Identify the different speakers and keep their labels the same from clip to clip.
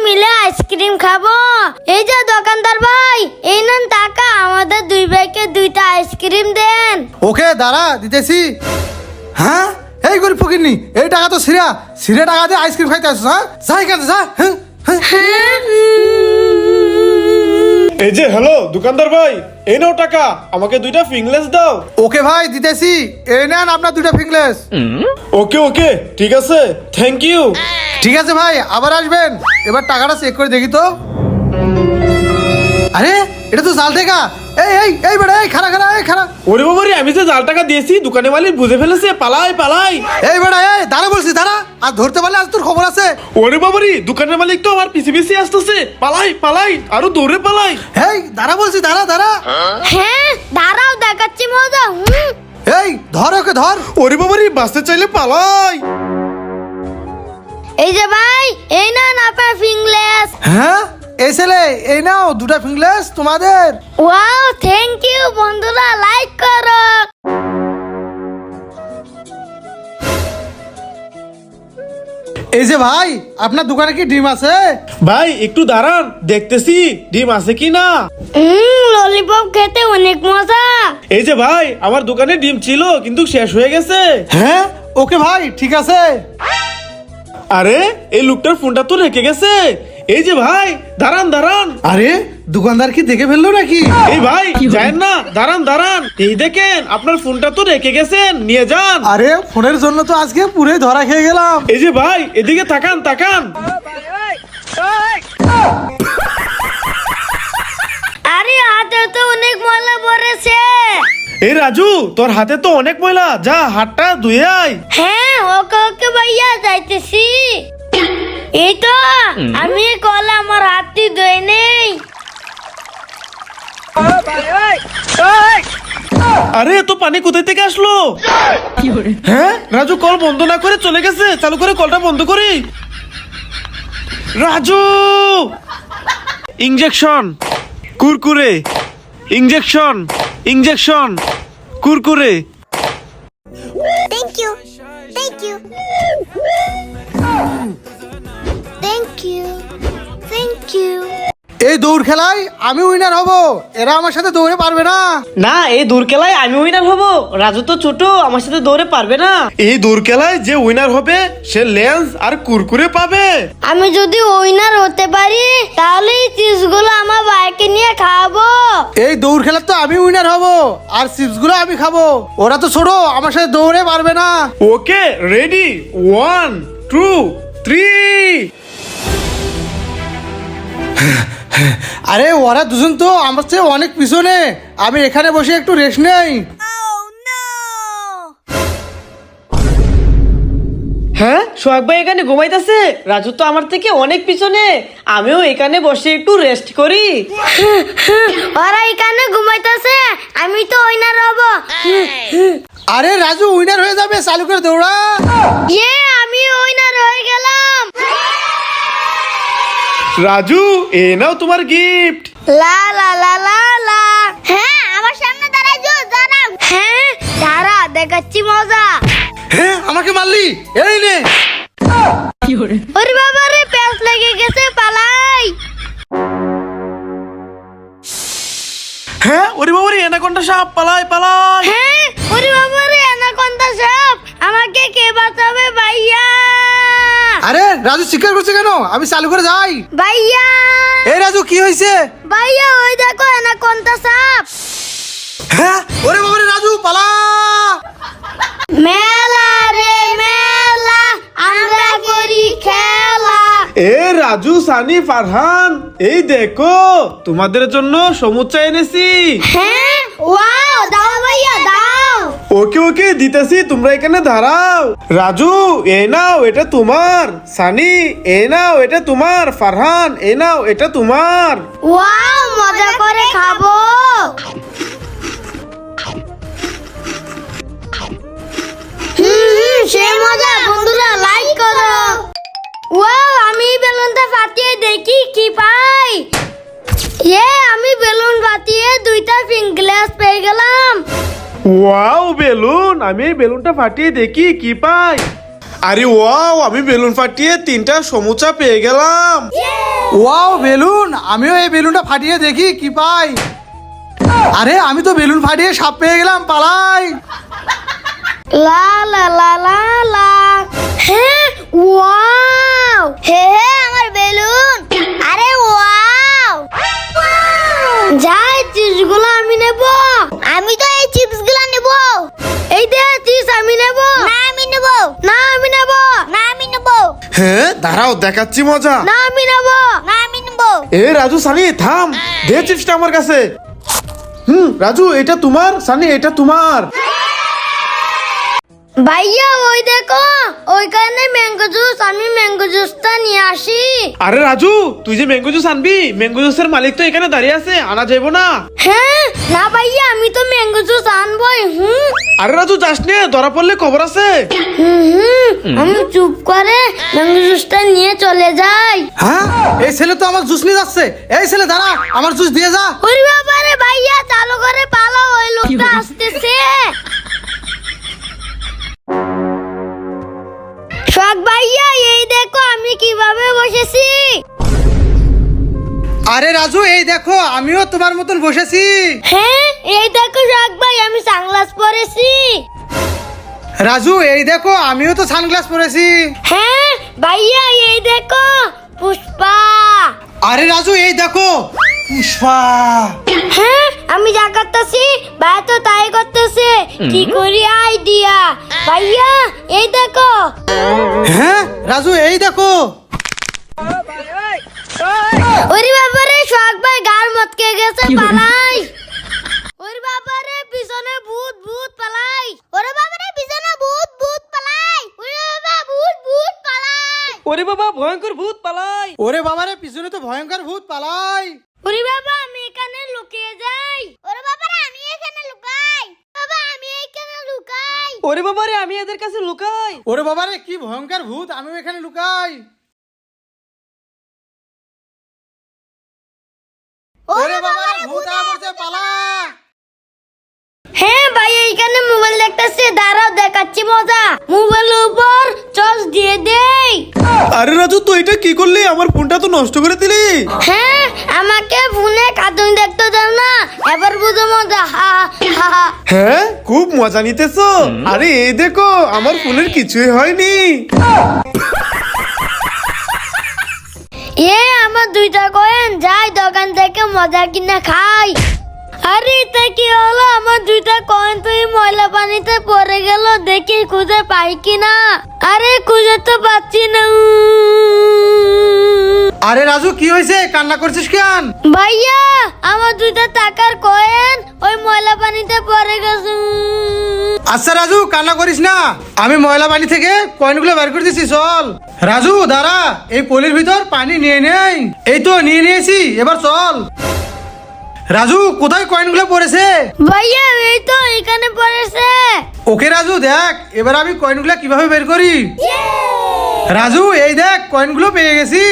Speaker 1: মিলে আইসক্রিম খাবো। এই যে দোকানদার ভাই, এই নেন টাকা, আমাদের দুই ভাইকে দুইটা আইসক্রিম দেন।
Speaker 2: ওকে দাঁড়া দিতেছি। হ্যাঁ এই গরিব ফকিরনি, এই টাকা তো সিরা সিরা টাকা দিয়ে আইসক্রিম খাইতে আসছো? হ্যাঁ যাই কাছে যা। হ্যাঁ
Speaker 3: এই যে হ্যালো দোকানদার ভাই, এই নাও টাকা, আমাকে দুইটা ফিংলেস দাও।
Speaker 2: ওকে ভাই দিতেছি, এই নেন আপনার দুইটা ফিংলেস।
Speaker 3: ওকে ওকে ঠিক আছে, থ্যাংক ইউ।
Speaker 2: ঠিক আছে ভাই, আবার আসবেন। এবার টাকাটা চেক করে দেখি তো। আরে এটা তো জাল টাকা। এই এই এই বেটা, এই খারা খারা, এই খারা।
Speaker 3: ওরে বাবারে, আমি যে জাল টাকা দিয়েছি দোকানে মালিক বুঝে ফেলেছে, পালাই পালাই।
Speaker 2: এই বেটা, এই দাঁড়া বলছি, দাঁড়া। আর ধরতে পারলে আজ তোর খবর আছে।
Speaker 3: ওরে বাবারে, দোকানের মালিক তো আমার পিছে পিছে আসতেছে, পালাই পালাই, আরো দৌড়ে পালাই।
Speaker 2: এই দাঁড়া বলছি, দাঁড়া দাঁড়া।
Speaker 1: হ্যাঁ দাঁড়াও, দেখাচ্ছি মজা।
Speaker 2: এই ধর ওকে ধর।
Speaker 3: ওরে বাবারে, বাঁচতে চাইলে পালাই।
Speaker 1: এই যে ভাই, এই নেন আপনার ফিংলেস।
Speaker 2: হ্যাঁ এই ছেলে, এই নাও দুটা ফিংলেস তোমাদের।
Speaker 1: ওয়াও থ্যাংক ইউ বন্ধুরা, লাইক করো।
Speaker 2: এই যে ভাই, আপনার দোকানে কি ডিম আছে?
Speaker 3: ভাই একটু দাঁড়ান, দেখতেছি ডিম আছে কি না।
Speaker 1: ললিপপ খেতে অনেক মজা।
Speaker 3: এই যে ভাই, আমার দোকানে ডিম ছিল কিন্তু শেষ হয়ে গেছে।
Speaker 2: হ্যাঁ ওকে ভাই ঠিক আছে।
Speaker 3: আরে এই লোকটার ফোনটা তো রেখে গেছে। এই যে ভাই, দাঁড়ান দাঁড়ান।
Speaker 2: আরে দোকানদার কি দেখে ফেললো নাকি?
Speaker 3: এই ভাই যায়েন না, দাঁড়ান দাঁড়ান। এই দেখেন আপনার ফোনটা তো রেখে গেছেন, নিয়ে যান।
Speaker 2: আরে ফোনের জন্য তো আজকে পুরো ধরা খেয়ে গেলাম।
Speaker 3: এই যে ভাই, এদিকে তাকান তাকান।
Speaker 1: আরে হাতে তো অনেক ময়লা পড়েছে।
Speaker 3: এই রাজু, তোর হাতে তো অনেক ময়লা, যা হাতটা ধুয়ে আয়।
Speaker 1: হ্যাঁ ওকে ওকে ভাইয়া, যাইতেছি। এই তো আমি কল আমার হাতটি ধুয়ে নেই।
Speaker 3: আরে এত পানি কোথায় থেকে আসলো? হ্যাঁ রাজু, কল বন্ধ না করে চলে গেছে, চালু করে কলটা বন্ধ করি। Raju, injection Kurkure, injection injection Kurkure.
Speaker 1: Thank you thank you thank you thank you.
Speaker 2: এই দৌড় খেলায় আমি উইনার হব, এরা আমার সাথে দৌড়ে পারবে না।
Speaker 4: না, এই দূর খেলায় আমি উইনার হব। রাজু তো ছোট, আমার সাথে দৌড়ে পারবে না।
Speaker 3: এই দৌড় খেলায় যে উইনার হবে সে লেন্স আর কুরকুরে পাবে।
Speaker 1: আমি যদি উইনার হতে পারি তাহলে এই চিপসগুলো আমার বাইকে নিয়ে খাবো।
Speaker 2: এই দৌড় খেলার তো আমি উইনার হব, আর চিপস গুলো আমি খাবো। ওরা তো ছোট, আমার সাথে দৌড়ে পারবে না।
Speaker 3: Okay ready, 1 2 3।
Speaker 2: আরে ওরা দুজন তো আমার চেয়ে অনেক পিছনে, আমি এখানে বসে একটু রেস্ট নেই।
Speaker 4: হ্যাঁ সোহাগ ভাই এখানে ঘুমাইতেছে, রাজু তো আমার থেকে অনেক পিছনে, আমিও এখানে বসে একটু রেস্ট করি।
Speaker 1: ওরা এখানে ঘুমাইতেছে, আমি তো উইনার হব।
Speaker 2: আরে রাজু উইনার হয়ে যাবে, চালু করে দৌড়া।
Speaker 1: ইয়ে, আমি উইনার হয়ে গেলাম।
Speaker 3: রাজু, এ নাও তোমার গিফট।
Speaker 1: লা লা লা লা লা। হ্যাঁ আমার সামনে দাঁড়াই, দাঁড়াও। হ্যাঁ দাঁড়া, দেখাচ্ছি মজা।
Speaker 2: হ্যাঁ আমাকে মারলি, এই নে।
Speaker 1: ওরে বাবা রে, প্যাঁচ লেগে গেছে, পালাই।
Speaker 3: হ্যাঁ ওরে বাবারে, অ্যানাকোন্ডা সাপ, পালাই পালাই।
Speaker 1: হ্যাঁ ওরে বাবা রে, অ্যানাকোন্ডা সাপ, আমাকে কে বাঁচাবে ভাইয়া?
Speaker 2: আরে রাজু চিৎকার করছে কেন? আমি চালু করে যাই।
Speaker 1: ভাইয়া
Speaker 2: এই রাজু কি হয়েছে?
Speaker 1: ভাইয়া, ওই দেখো অ্যানাকোন্ডা সাপ।
Speaker 2: হ্যাঁ ওরে বাবারে রাজু পালা।
Speaker 1: মেলা রে মেলা, আমরা করি খেলা।
Speaker 3: এ রাজু, সানি, ফারহান, এই দেখো তোমাদের জন্য সমুচা এনেছি।
Speaker 1: হ্যাঁ ওয়াও, দাও ভাইয়া দাও।
Speaker 3: ওকে ওকে দিতেছি, তোমরা এখানে দাঁড়াও। রাজু, এ নাও, এটা তোমার। সানি, এ নাও, এটা তোমার। ফারহান, এ নাও, এটা তোমার।
Speaker 1: ওয়াও, মজা করে খাবো। সে মজা। বন্ধুরা লাইক করো। ওয়াও, আমি বেলুনটা ফাটিয়ে দেখি কি পাই। আমি বেলুন ফাটিয়ে দুইটা ফিঙ্গলেস পেয়ে গেলাম।
Speaker 3: ওয়াও বেলুন, আমি এই বেলুনটা ফাটিয়ে দেখি কি পাই। আরে ওয়াও, আমি বেলুন ফাটিয়ে 3টা সমুচা পেয়ে গেলাম।
Speaker 2: ওয়াও বেলুন, আমিও এই বেলুনটা ফাটিয়ে দেখি কি পাই। আরে আমি তো বেলুন ফাটিয়ে সাপ পেয়ে গেলাম, পালাই।
Speaker 1: লা লা লা লা লা। হ্যাঁ, ওয়াও। হে হে, আমার বেলুন। আরে ওয়াও। যাই, চিপসগুলো আমি নেব। আমি তো এই চিপসগুলো নেব। এই দে চিপস, আমি নেব। না আমি নেব। না আমি নেব। না আমি নেব।
Speaker 3: হ্যাঁ দাঁড়াও, দেখাচ্ছি মজা।
Speaker 1: না আমি নেব। না আমি নেব।
Speaker 3: এ রাজু সানি থাম, দে চিপসটা আমার কাছে। রাজু এটা তোমার, সানি এটা তোমার।
Speaker 1: ভাইয়া ওই দেখো, ওইখানে ম্যাঙ্গো জুস, আমি ম্যাঙ্গো জুসটা নিয়ে আসি।
Speaker 3: আরে রাজু, তুই যে ম্যাঙ্গো জুস আনবি, ম্যাঙ্গো জুসের মালিক তো এখানে দাঁড়িয়ে আছে, আনা যাবো না?
Speaker 1: হ্যাঁ, না ভাইয়া, আমি তো ম্যাঙ্গো জুস আনবই।
Speaker 3: আরে রাজু যাস নে, ধরা পড়লে খবর আছে।
Speaker 1: আমি চুপ করে ম্যাঙ্গো জুসটা নিয়ে চলে যাই।
Speaker 2: হ্যাঁ, এই ছেলে তো আমার জুস নিয়ে যাচ্ছে। এই ছেলে দাঁড়া, আমার জুস দিয়ে যা।
Speaker 1: ওরে বাবা রে, ভাইয়া চালু করে পালাও, ওই লোকটা আসতেছে। শখ ভাইয়া, এই দেখো আমি কিভাবে বসেছি।
Speaker 2: আরে রাজু, এই দেখো আমিও তোমার মতন বসেছি।
Speaker 1: হ্যাঁ, এই দেখো শখ ভাই, আমি সানগ্লাস পরেছি।
Speaker 2: রাজু, এই দেখো আমিও তো সানগ্লাস পরেছি।
Speaker 1: হ্যাঁ ভাইয়া, এই দেখো পুষ্পা।
Speaker 2: আরে রাজু, এই দেখো পুষ্পা।
Speaker 1: হ্যাঁ, আমি যা করতেছি ভাই তো তাই করতেছে। কি করি আইডিয়া। ভাইয়া এই দেখো।
Speaker 2: হ্যাঁ রাজু, এই দেখো।
Speaker 1: ওরে বাবারে, শখ ভাই গার মতকে গেছে, পালাই। ওরে বাবারে, পিছনে ভূত ভূত, পালাই। ওরে বাবারে, পিছনে ভূত ভূত, পালাই। ওরে বাবা, ভূত ভূত, পালাই।
Speaker 4: ওরে বাবা, ভয়ঙ্কর ভূত, পালাই।
Speaker 2: ওরে বাবারে, পিছনে তো ভয়ঙ্কর ভূত, পালাই।
Speaker 1: ওরে বাবা, আমি এখানে লুকিয়ে যাই। ওরে বাবারে, আমি এখানে লুকাই। বাবা, আমি এখানে লুকাই।
Speaker 4: ওরে বাবা রে, আমি এদের কাছে লুকাই।
Speaker 2: ওরে বাবারে, কি ভয়ঙ্কর ভূত, আমিও এখানে লুকাই। ওরে বাবারে, ভূত আসছে, পালা।
Speaker 1: হ্যাঁ ভাই, এইখানে মোবাইল দেখতেছে, দাঁড়াও দেখাচ্ছি মজা। মোবাইলের উপর টর্চ দিয়ে দেই।
Speaker 3: আরে রাজু, তুই এটা কি করলি? আমার ফোনটা তো নষ্ট করে দিলি।
Speaker 1: হ্যাঁ, আমাকে ফোনে কার্টুন দেখতে দাও না, এবার বুঝো মজা। হা হা হা।
Speaker 3: হ্যাঁ, খুব মজা নিতেছো। আরে এই দেখো, আমার ফোনের কিছুই হয়নি।
Speaker 1: আমার 2টা কয়েন, যাই দোকান থেকে মজা কিনা খাই। আরে এটা কি হলো? আমার 2টা কয়েন তো এই ময়লা পানিতে পড়ে গেল, দেখি খুঁজে পাই কিনা। আরে খুঁজে তো পাচ্ছি না।
Speaker 2: আরে রাজু, কি হয়েছে? কান্না করছিস কেন?
Speaker 1: ভাইয়া, আমার 2টা টাকার কয়েন ওই ময়লা পানিতে পড়ে গেছে।
Speaker 2: আচ্ছা রাজু, কান্না করিস না, আমি ময়লা পানি থেকে কয়েনগুলো বের করে দিচ্ছি, চল। রাজু দাঁড়া, এই পলির ভিতর পানি নিয়ে নেই। এই তো নিয়ে নিয়েছি, এবার চল। রাজু, কোথায় কয়েনগুলো পড়েছে?
Speaker 1: ভাইয়া, এই তো এখানে পড়েছে।
Speaker 2: ওকে রাজু, দেখ এবার আমি কয়েনগুলো কিভাবে বের করি। রাজু, এই দেখ কয়েনগুলো পেয়ে গেছি।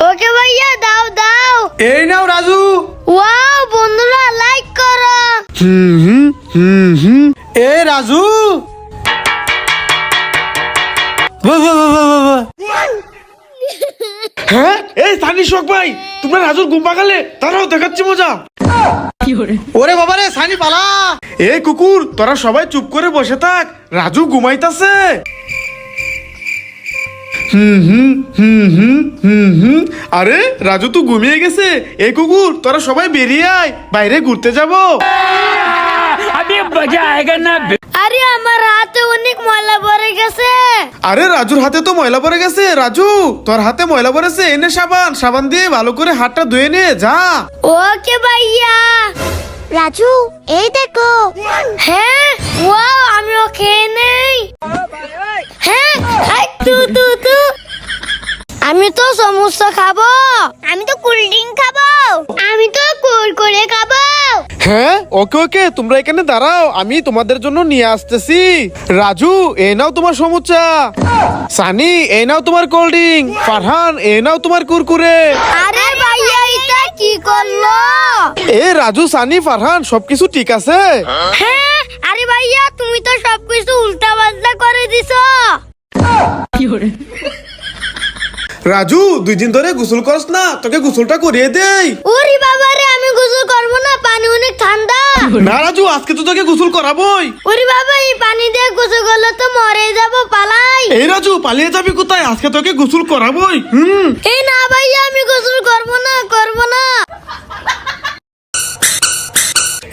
Speaker 1: ওকে ভাইয়া, দাও দাও।
Speaker 2: এই নাও রাজু।
Speaker 1: ওয়াও, বন্ধুরা লাইক করো।
Speaker 2: এ রাজু, বাহ, বাহ, বাহ, বাহ, বাহ, বাহ।
Speaker 3: হ্যাঁ, এই সানি, শোক ভাই, তোমরা রাজুর ঘুম পাকালে, তারাও দেখাচ্ছি মজা।
Speaker 2: ওরে বাবারে, সানি পালা।
Speaker 3: এই কুকুর, তোরা সবাই চুপ করে বসে থাক, রাজু ঘুমাইতাছে। আরে রাজু তো ঘুমিয়ে গেছে। এই কুকুর, তোরা সবাই বেরিয়ে আয়, বাইরে ঘুরতে যাবো।
Speaker 1: আরে আমার হাতে অনেক ময়লা পড়ে গেছে।
Speaker 3: আরে রাজুর হাতে তো ময়লা পড়ে গেছে। রাজু, তোর হাতে ময়লা পড়েছে, এনে সাবান, সাবান দিয়ে ভালো করে হাতটা ধুয়ে নে, যা।
Speaker 1: ওকে ভাইয়া।
Speaker 5: রাজু, এই দেখো।
Speaker 1: হ্যাঁ, ওয়াও, আমিও খেয়ে নেই। হ্যাঁ, হাই, তু তু তু। আমি তো সমোসা খাবো।
Speaker 5: আমি তো কোল্ড ড্রিঙ্ক খাবো।
Speaker 1: আমি তো কুরকুরে খাবো।
Speaker 3: হ্যাঁ, ওকে ওকে, তোমরা এখানে দাঁড়াও, আমি তোমাদের জন্য নিয়ে আসতেছি। রাজু, এই নাও তোমার সমুচা। সানি, এই নাও তোমার কোল্ড ড্রিঙ্ক। ফারহান, এই নাও তোমার কুরকুরে।
Speaker 1: আরে ভাইয়া, এটা কি করলো?
Speaker 3: এ রাজু, সানি, ফারহান, সবকিছু ঠিক আছে?
Speaker 1: হ্যাঁ, আরে ভাইয়া, তুমি তো সবকিছু উল্টা পাল্টা করে দিছো।
Speaker 3: রাজু 2 দিন ধরে গোসল করস না, তোকে গোসলটা করিয়ে দেই।
Speaker 1: ওরে বাবা রে, আমি গোসল করবো না, পানি অনেক ঠান্ডা।
Speaker 3: না রাজু, আজকে তো তোকে গোসল করাবোই।
Speaker 1: ওরে বাবা, এই পানি দিয়ে গোসল করলে তো মরে যাব, পালাই।
Speaker 3: এই রাজু, পালিয়ে যাবি কোথায়? আজকে তোকে গোসল করাবোই।
Speaker 1: এই না ভাইয়া, আমি গোসল করবো না, করবো না।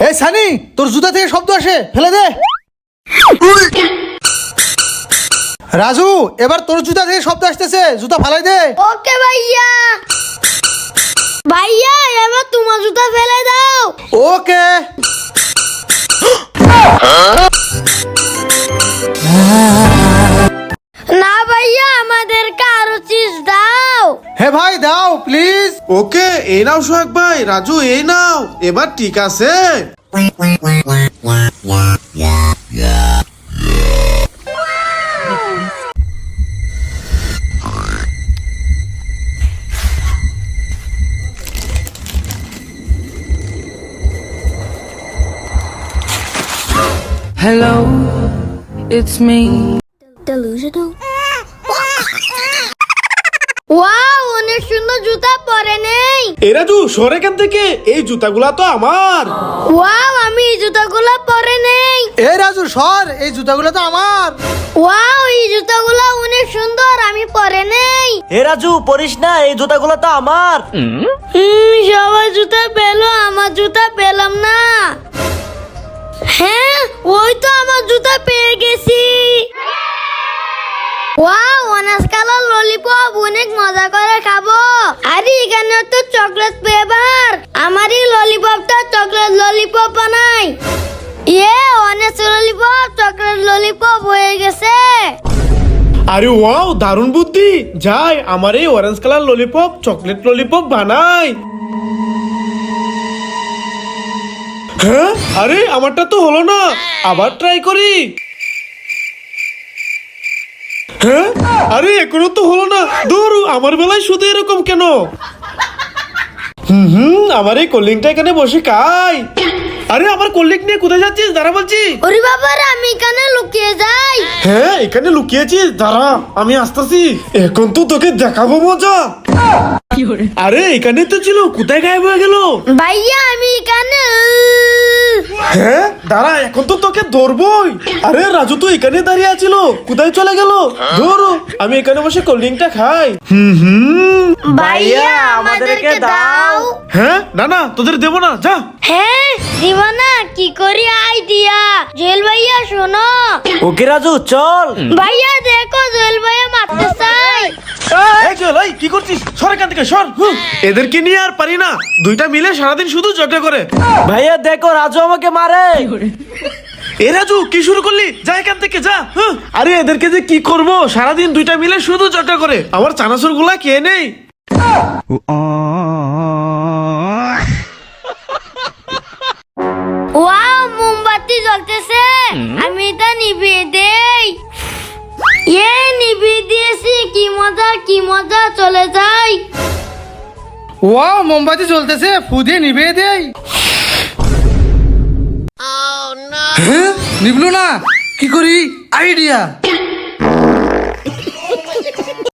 Speaker 2: এই সানি, তোর জুতা থেকে শব্দ আসে, ফেলে দে। রাজু, এবার তোর জুতা থেকে শব্দ আসতেছে, জুতা ফালাই দে।
Speaker 1: ওকে ভাইয়া। ভাইয়া, এবার তোমার জুতা ফেলে দাও।
Speaker 2: ওকে।
Speaker 1: না ভাইয়া, আমাদেরকে আরো চিজ দাও।
Speaker 2: হে ভাই, দাও প্লিজ।
Speaker 3: ওকে, এই নাও সোহাগ ভাই। রাজু, এই নাও, এবার ঠিক আছে।
Speaker 6: Hello, it's me.
Speaker 1: ওয়াও, অনেক সুন্দর জুতা পরে নেই।
Speaker 3: এই রাজু, সর এখান থেকে, এই জুতাগুলা তো আমার।
Speaker 1: ওয়াও, আমি এই জুতাগুলো পরে নেই।
Speaker 2: এই রাজু সর, এই জুতাগুলো তো আমার।
Speaker 1: ওয়াও, এই জুতাগুলো অনেক সুন্দর, আমি পরে নেই।
Speaker 4: হে রাজু, পরিস না, এই জুতাগুলো তো আমার।
Speaker 1: সবাই জুতা পেলো, আমার জুতা পেলাম না। হ্যাঁ, ওই তো আমার জুতা পেয়ে গেছি। ওয়াও, অনার্স কালার ললিপপ, অনেক মজা করে খাবো। আরে এখানে তো চকলেট ফ্লেভার, আমারই ললিপপটা চকলেট ললিপপ বানাই। অনার্স ললিপপ চকলেট ললিপপ হয়ে গেছে।
Speaker 3: আরে ওয়াও, দারুণ বুদ্ধি। যাই, আমার এই orange colour lollipop chocolate lollipop বানাই। হ্যাঁ, আরে আমারটা তো হলো না, আবার ট্রাই করি। হ্যাঁ, আরে এখনো তো হলো না। দূর, আমার বেলায় শুধু এরকম কেন? আমার এই কোল্ড ড্রিঙ্কটা এখানে বসে খাই। আরে আমার কোল্ড ড্রিঙ্ক নিয়ে কোথায় যাচ্ছিস? দাঁড়া বলছি।
Speaker 1: ওরে বাবা রে, আমি এখানে লুকিয়ে যাই।
Speaker 3: হ্যাঁ, এখানে লুকিয়েছিস, দাঁড়া আমি আসতেছি। এখন তো তোকে দেখাবো মজা। আরে এখানে তো ছিল, কোথায় গায়েব হয়ে গেল?
Speaker 1: ভাইয়া, আমি এখানে।
Speaker 3: হ্যাঁ, দাঁড়া, এখন তো তোকে ধরবই। আরে রাজু তো এখানে দাঁড়িয়ে আছিল, কোথায় চলে গেল? ধরো, আমি এখানে বসে কোল্ড ড্রিঙ্কটা খাই।
Speaker 1: ভাইয়া, আমাদেরকে দাও।
Speaker 3: হ্যাঁ, না না, তোদের দেবো না, যা।
Speaker 1: হ্যাঁ, দিব না, কি করি আইডিয়া। জুয়েল ভাইয়া শোনো।
Speaker 4: ওকে রাজু, চল।
Speaker 1: ভাইয়া দেখো, জুয়েল ভাইয়া মারতে চাই।
Speaker 3: এই চল, এই কি করছিস? সর এখান থেকে, সর। এদেরকে নিয়ে আর পারি না, দুইটা মিলে সারাদিন শুধু ঝগড়া করে।
Speaker 4: ভাইয়া দেখো, রাজু আমাকে মারে।
Speaker 3: এ রাজু, কি শুরু করলি? যা এখান থেকে, যা। আরে এদেরকে যে কি করব, সারাদিন দুইটা মিলে শুধু ঝগড়া করে। আমার চানাচুর গুলা খেয়ে নেই।
Speaker 1: ওয়াও, মোমবাতি জ্বলতেছে, আমি এটা নিভিয়ে দেই। নিভিয়ে দিয়েছি, কি মজা, কি মজা, চলে যাই।
Speaker 2: ওয়াও, মোমবাতি জ্বলতেছে, ফু দিয়ে নিভিয়ে দেই। হ্যাঁ, নিভলো না, কি করি আইডিয়া।